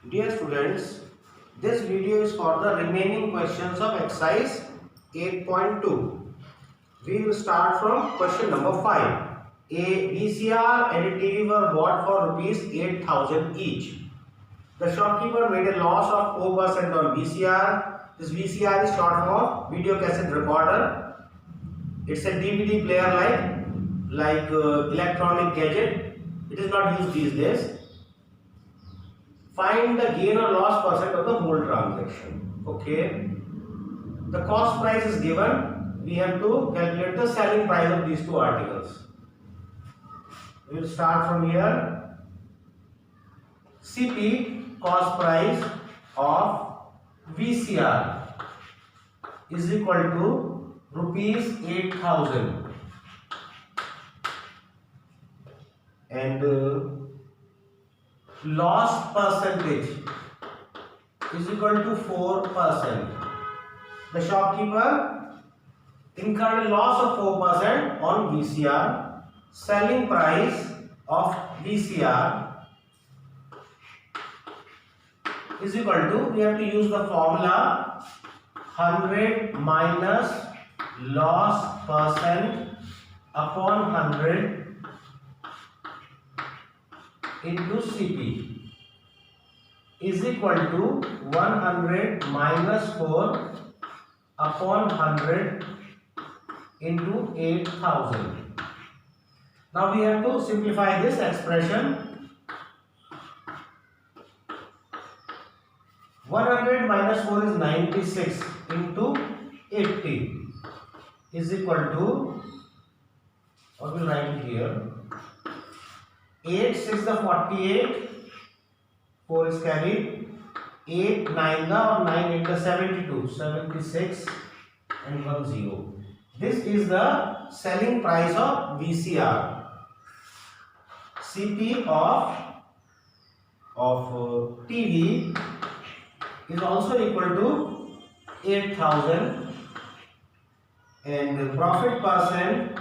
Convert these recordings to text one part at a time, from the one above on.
Dear students, this video is for the remaining questions of exercise 8.2. We will start from question number 5. A VCR and a TV were bought for rupees 8,000 each. The shopkeeper made a loss of 4% on VCR. This VCR is short for video cassette recorder. It's a DVD player like electronic gadget. It is not used these days. Find the gain or loss percent of the whole transaction. Okay. The cost price is given. We have to calculate the selling price of these two articles. We will start from here. CP, cost price of VCR, is equal to rupees 8,000 and loss percentage is equal to 4%. The shopkeeper incurred a loss of 4% on VCR. Selling price of VCR is equal to, we have to use the formula 100 minus loss percent upon 100 into CP is equal to 100 minus 4 upon 100 into 8,000. Now we have to simplify this expression. 100 minus 4 is 96 into 80 is equal to, what will write it here? 8 6 the 48, 4 is carried, 8 9 the or 9 8 the 72, 76 and 1 0. This is the selling price of VCR. CP of TV is also equal to 8,000 and profit percent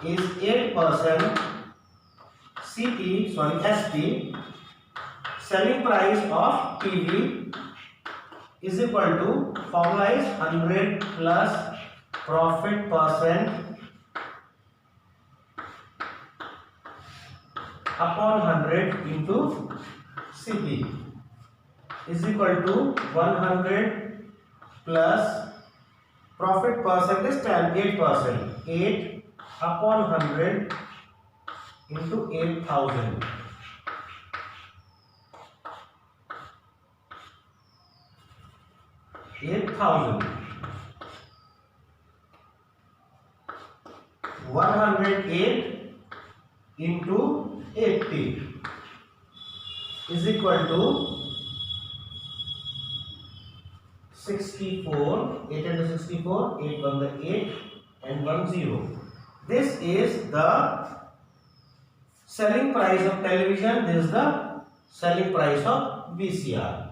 is 8%. SP, selling price of TV is equal to, formula is 100 plus profit percent upon 100 into CP is equal to 100 plus profit percent is 8%. 8 upon 100 into 8,000. $8,000. 108 into 80 is equal to 64. 8 into 64, 8 1 the 8 and 1 0. This is the selling price of television. This is the selling price of VCR.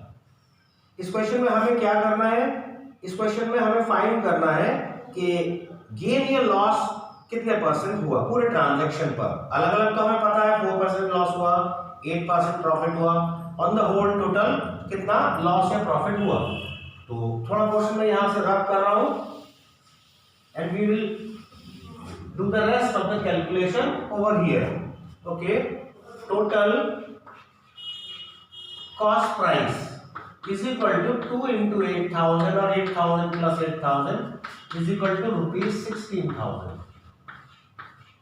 इस question में हमें क्या करना है? इस question में हमें find करना है कि गेन या लॉस कितने परसेंट हुआ पूरे ट्रांजैक्शन पर. अलग अलग तो हमें पता है 4% लॉस हुआ, 8% प्रॉफिट हुआ. ऑन द होल टोटल कितना लॉस या प्रॉफिट हुआ. तो थोड़ा क्वेश्चन में यहां से रब कर रहा हूं and we will do the rest of the calculation over here. Okay. Total cost price is equal to 2 into 8,000 or 8,000 plus 8,000 is equal to rupees 16,000.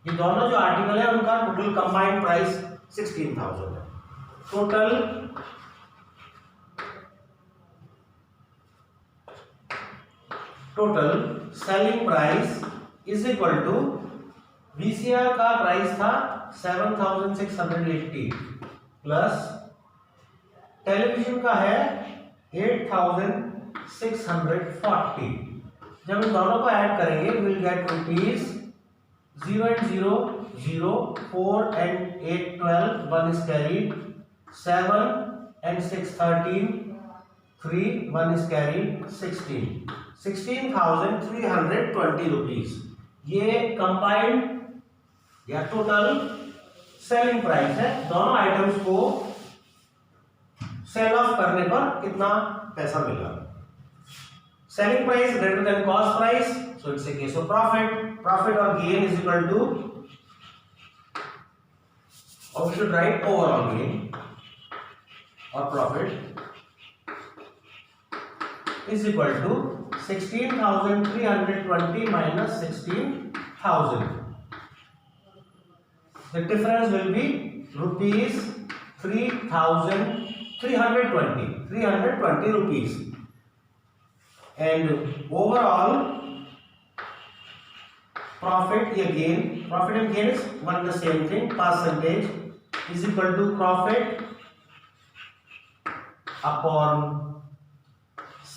ये दोनों जो आर्टिकल है उनका टोटल कंबाइंड प्राइस 16,000 है. Total selling price is equal to, VCR का price था 7,680 plus television का है 8,640. जब इन दोनों को ऐड करेंगे will get rupees 0 and 0 0, 4 and 8 12, 1 is carried, 7 and 6 13, 3 1 is carried, 16. 16,320 rupees ये कंबाइंड या टोटल सेलिंग प्राइस है. दोनों आइटम्स को सेल ऑफ करने पर कितना पैसा मिला। Selling price greater than cost price, so it's a case of profit. Profit और गेन इज इक्वल टू, और we should write overall gain और profit is equal to 16,320 minus 16,000. The difference will be rupees 3,320 rupees. And overall profit या gain, profit and gain is one the same thing. Percentage is equal to profit upon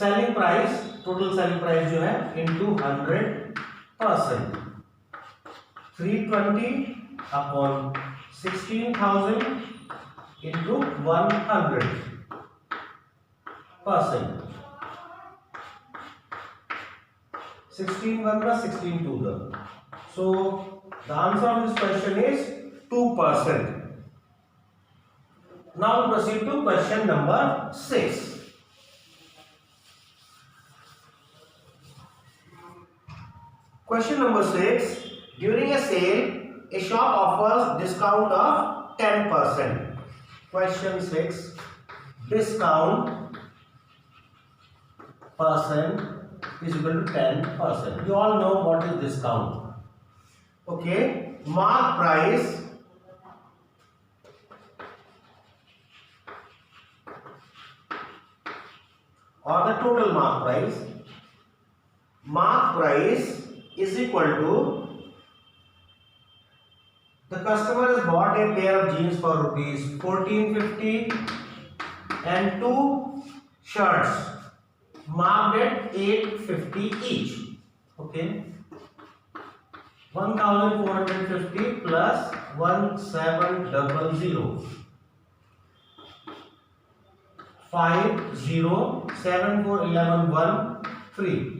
selling price, total selling price जो है into 100%, 320 upon 16,000 into 100%, 16 1 का 16 2 का, so the answer of this question is 2%. Now proceed to question number 6. Question number 6. During a sale, a shop offers discount of 10%. Question 6. Discount percent is equal to 10%. You all know what is discount. Okay. Mark price or the total mark price. Mark price is equal to, the customer has bought a pair of jeans for rupees 1450 and 2 shirts marked at 850 each. Okay, 1450 plus 1700 50741113.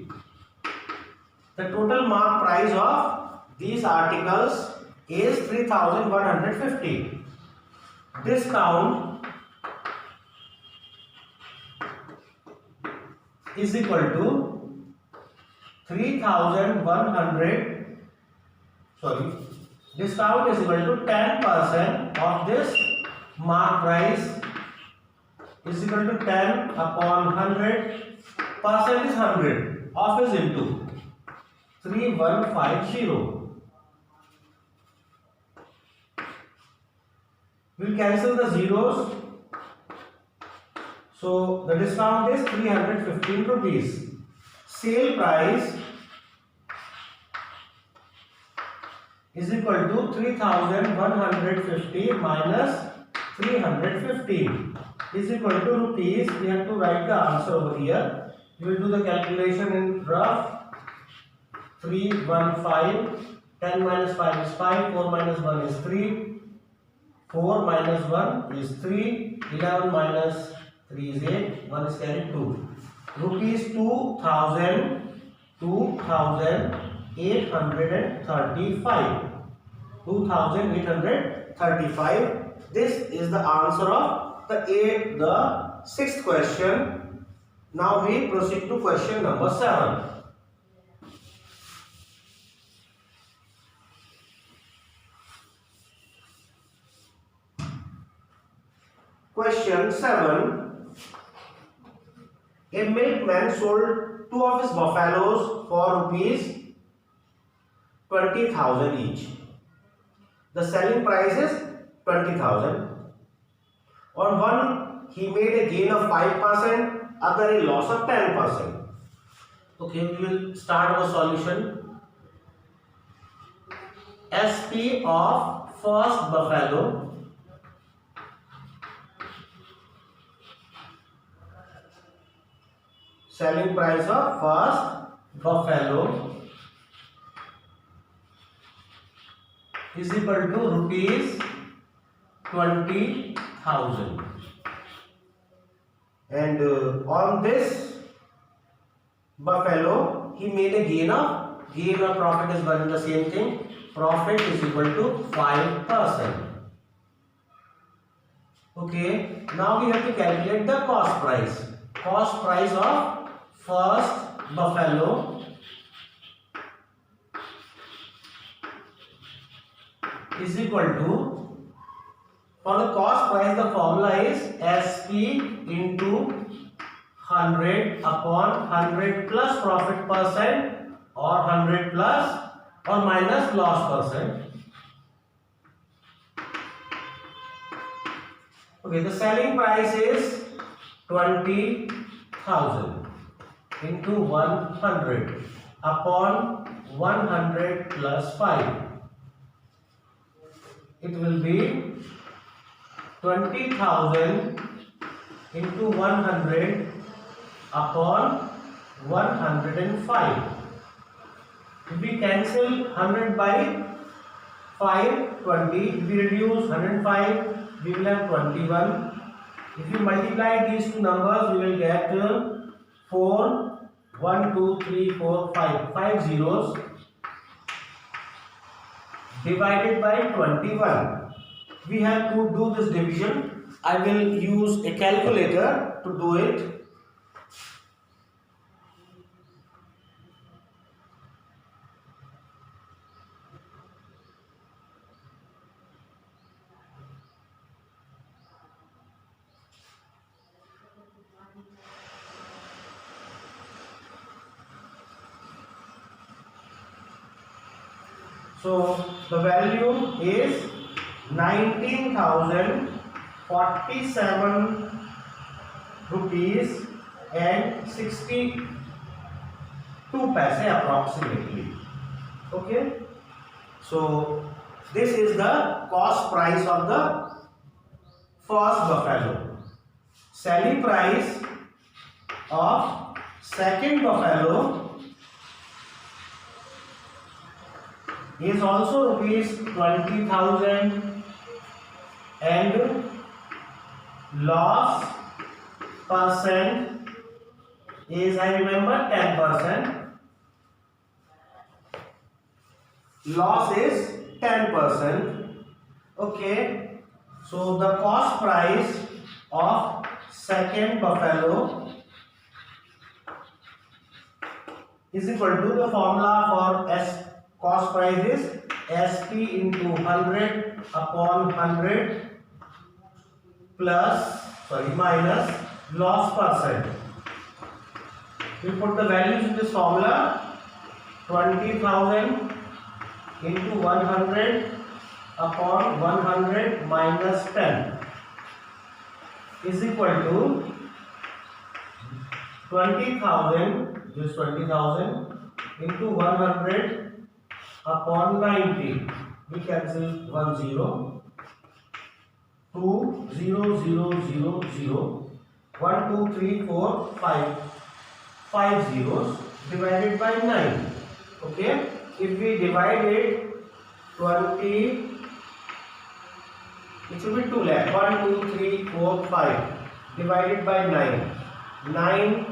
The total mark price of these articles is 3,150. Discount is equal to 3,100. Sorry, discount is equal to 10% of this mark price is equal to 10 upon 100. Percent is 100. Off is into 3150. We'll cancel the zeros. So the discount is 315 rupees. Sale price is equal to 3,150 minus 315 is equal to rupees. We have to write the answer over here. We will do the calculation in rough. 315, 10 minus 5 is 5, 4 minus 1 is 3, 4 minus 1 is 3, 11 minus 3 is 8, 1 is carried 2. Rupees 2,835. 2,835. This is the answer of the sixth question. Now we proceed to question number 7. Question 7. A milkman sold 2 of his buffaloes for rupees 20,000 each. The selling price is 20,000. On one he made a gain of 5%, other a loss of 10%. Okay, we will start our solution. SP of first buffalo selling price of first buffalo is equal to rupees 20,000, and on this buffalo he made a gain or profit is one the same thing. Profit is equal to 5%. Okay, now we have to calculate the cost price. Cost price of first buffalo is equal to, for the cost price the formula is SP into 100 upon 100 plus profit percent or 100 plus or minus loss percent. Okay, the selling price is 20,000 into 100 upon 100 plus 5. It will be 20,000 into 100 upon 105. If we cancel 100 by 5, 20. If we reduce 105, we will have 21. If you multiply these two numbers, we will get 4, 1, 2, 3, 4, 5. 5 zeros divided by 21. We have to do this division. I will use a calculator to do it. So the value is 19,047 rupees and 62 paise approximately. Okay. So this is the cost price of the first buffalo. Selling price of second buffalo is also rupees 20,000 and loss percent is, I remember, 10%. Loss is 10%. Okay, so the cost price of second buffalo is equal to, the formula for cost price is SP into 100 upon 100 minus loss percent. We put the values in this formula. 20,000 into 100 upon 100 minus 10 is equal to 20,000, this 20,000 into 100 upon 90. We cancel 1 0. 2 0 0 0 0. 1 2 3 4 5. 5 zeros divided by 9. Okay, if we divide it 20, it should be 2 lakh. 1 2 3 4 5 divided by 9. 9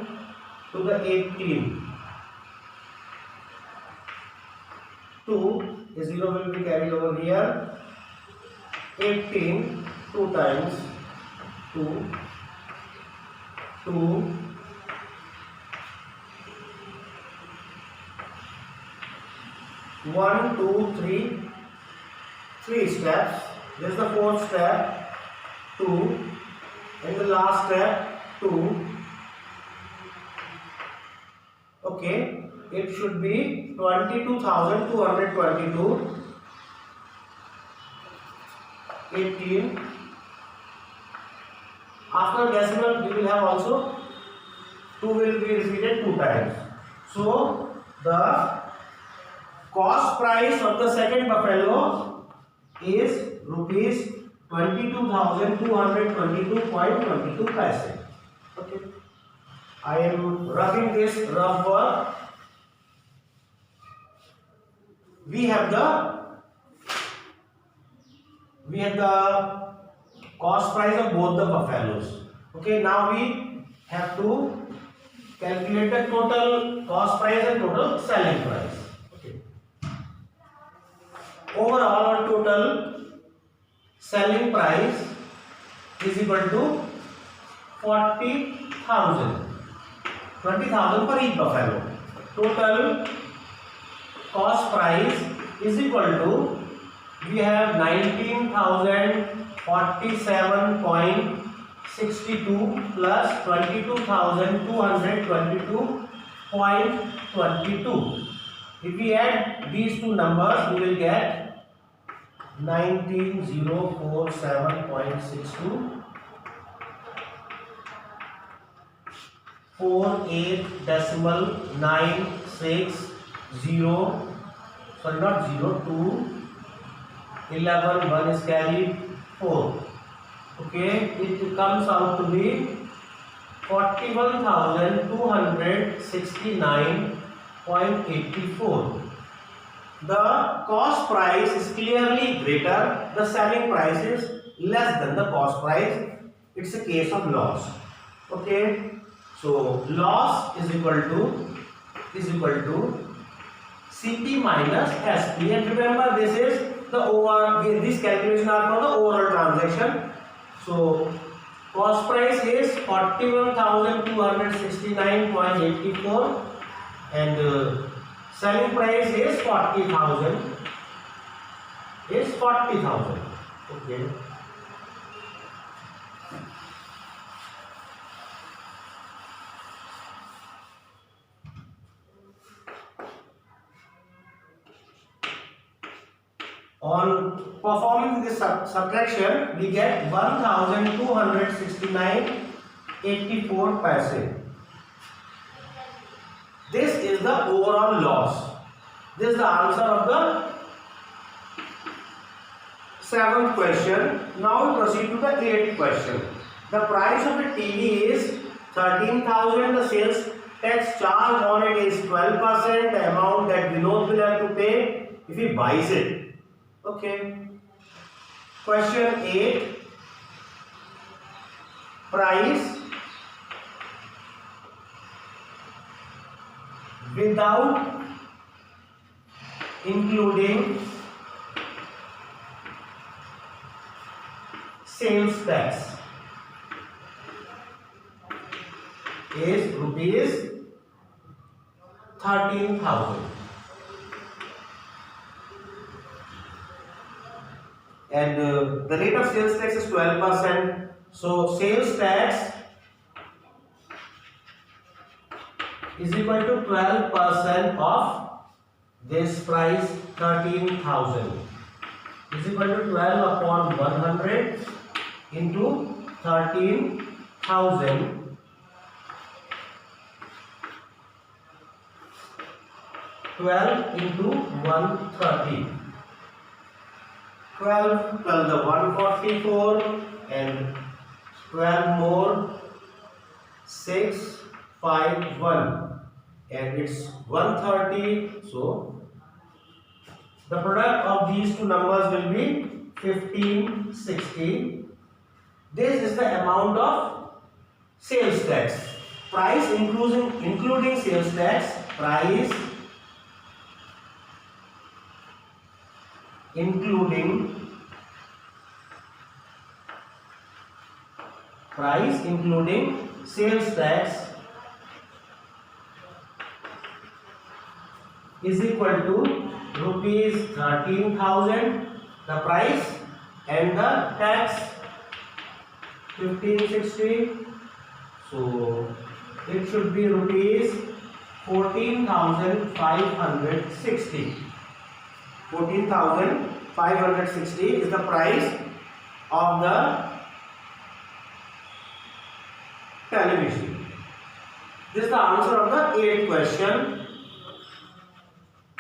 to the 18. 2, a 0 will be carried over here. 18, 2 times 2, 2, 1 2 3, 3 steps. This is the fourth step. 2, and the last step 2. Okay, it should be 22,222. 18. After decimal, we will have also 2 will be repeated 2 times. So the cost price of the second buffalo is rupees 22,222.22 paise. Okay, I am roughing this rough work. We have the cost price of both the buffaloes. Okay, now we have to calculate the total cost price and total selling price. Okay. Overall, our total selling price is equal to 40,000. 20,000 for each buffalo. Total cost price is equal to, we have 19,047.62 plus 22,222.22. If we add these two numbers, we will get 19,047.62 48.960, sorry, not 0, 2, 11, 1 is carried, 4. Okay, it comes out to be 41,269.84. The cost price is clearly greater, the selling price is less than the cost price. It's a case of loss. Okay, so loss is equal to CP minus SP, and remember this is the overall, these calculations are for the overall transaction. So cost price is 41,269.84 and selling price is 40,000. Okay. On performing this subtraction, we get 1,269.84 paise. This is the overall loss. This is the answer of the 7th question. Now we proceed to the 8th question. The price of a TV is 13,000. The sales tax charge on it is 12%. The amount that Vinod will have to pay if he buys it. Okay. Question 8. Price without including sales tax is rupees 13,000. And the rate of sales tax is 12%. So sales tax is equal to 12% of this price 13,000 is equal to 12 upon 100 into 13,000 12 into 130. 12 the 144 and 12 more 651 and it's 130. So the product of these two numbers will be 1560. This is the amount of sales tax. Price including sales tax. Price including sales tax is equal to rupees 13,000, the price, and the tax 1560. So it should be rupees 14,560. 14,560 is the price of the television. This is the answer of the 8th question.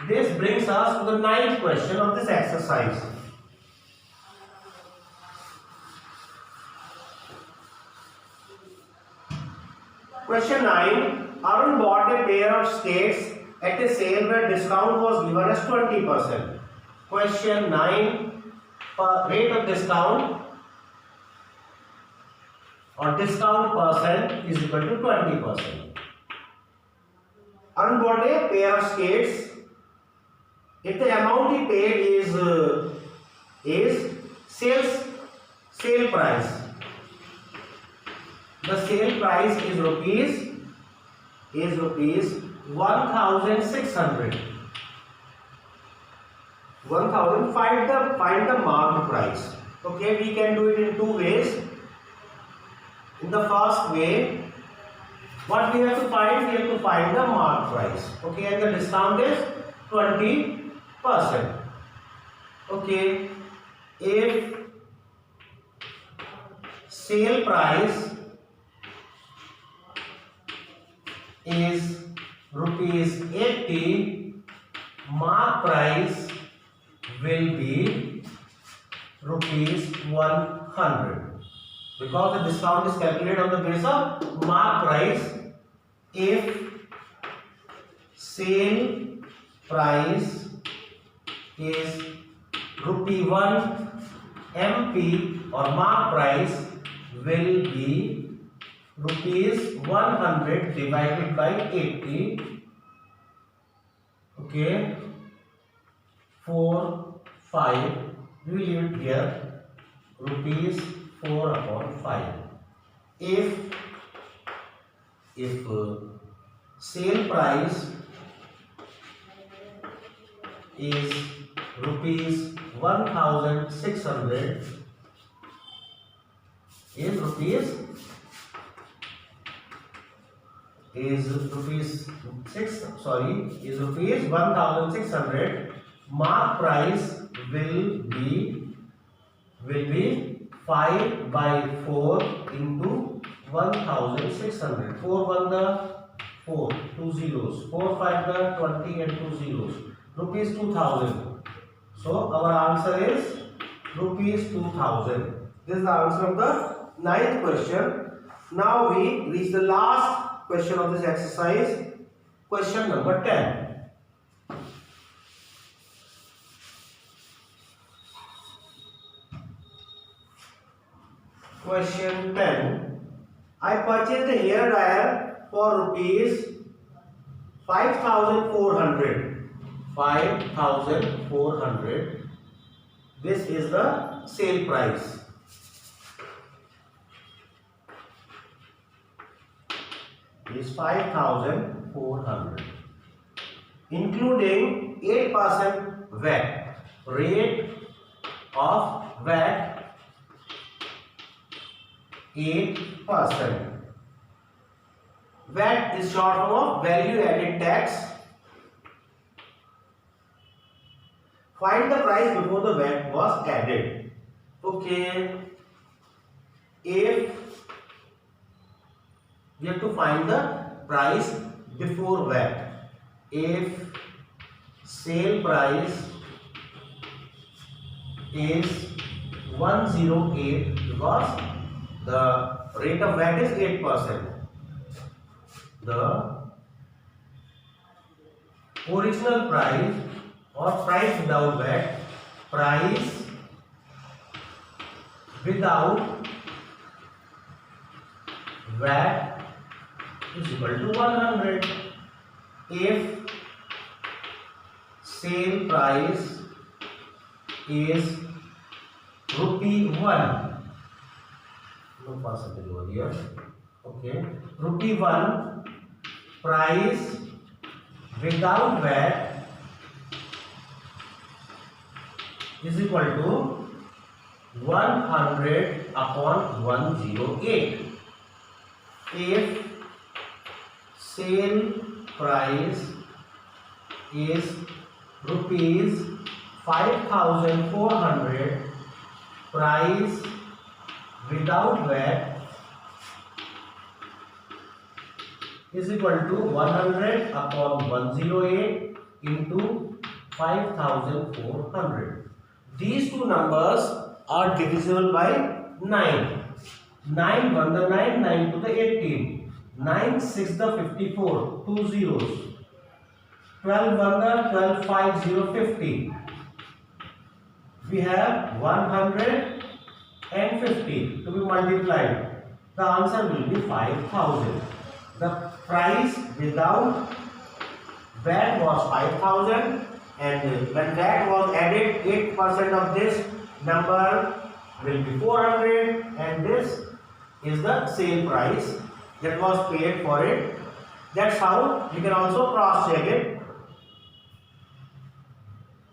This brings us to the 9th question of this exercise. Question 9. Arun bought a pair of skates at a sale where discount was given as 20%. Question 9. Rate of discount or discount percent is equal to 20%. Arun bought a pair of skates. If the amount he paid is sale price, The sale price is rupees 1,600. 1,000. Find the marked price. Okay, we can do it in two ways. In the first way, what we have to find? We have to find the marked price. Okay, and the discount is 20%. Okay, if sale price is rupees 80, mark price will be rupees 100, because the discount is calculated on the basis of mark price. If sale price is rupee 1 MP, or mark price will be rupees 100 divided by 80. Okay, 4, 5, we will leave it here, rupees 4/5. If sale price is rupees 1,600, is rupees 1,600, mark price will be 5/4 into 1,600. 4 1 the 4, 2 zeros, 4 5 the 20 and 2 zeros, rupees 2,000. So our answer is rupees 2,000. This is the answer of the 9th question. Now we reach the last question of this exercise, question number 10. Question 10. I purchased a hair dryer for rupees 5,400. 5,400. This is the sale price. Is 5,400, including 8% VAT. Rate of VAT 8%. VAT is short form of value added tax. Find the price before the VAT was added. Okay, if we have to find the price before VAT. If sale price is 108, because the rate of VAT is 8%. The original price or price without VAT, price without VAT is equal to 100. If sale price is rupee 1, no percentage over here. Okay, rupee 1, price without VAT is equal to 100/108. If sale price is rupees 5,400, price without VAT is equal to 100/108 into 5,400. These two numbers are divisible by 9. 9 1 the 9, 9 to the 18, 9 6 the 54, 2 zeros, 12 1 the 12, 5 0, 50. We have 150 to be multiplied. The answer will be 5,000. The price without VAT was 5,000, and when VAT was added, 8% of this number will be 400, and this is the sale price that was paid for it. That's how you can also cross check it.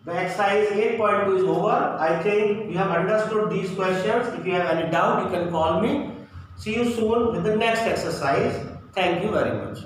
The exercise 8.2 is over. I think you have understood these questions. If you have any doubt, you can call me. See you soon with the next exercise. Thank you very much.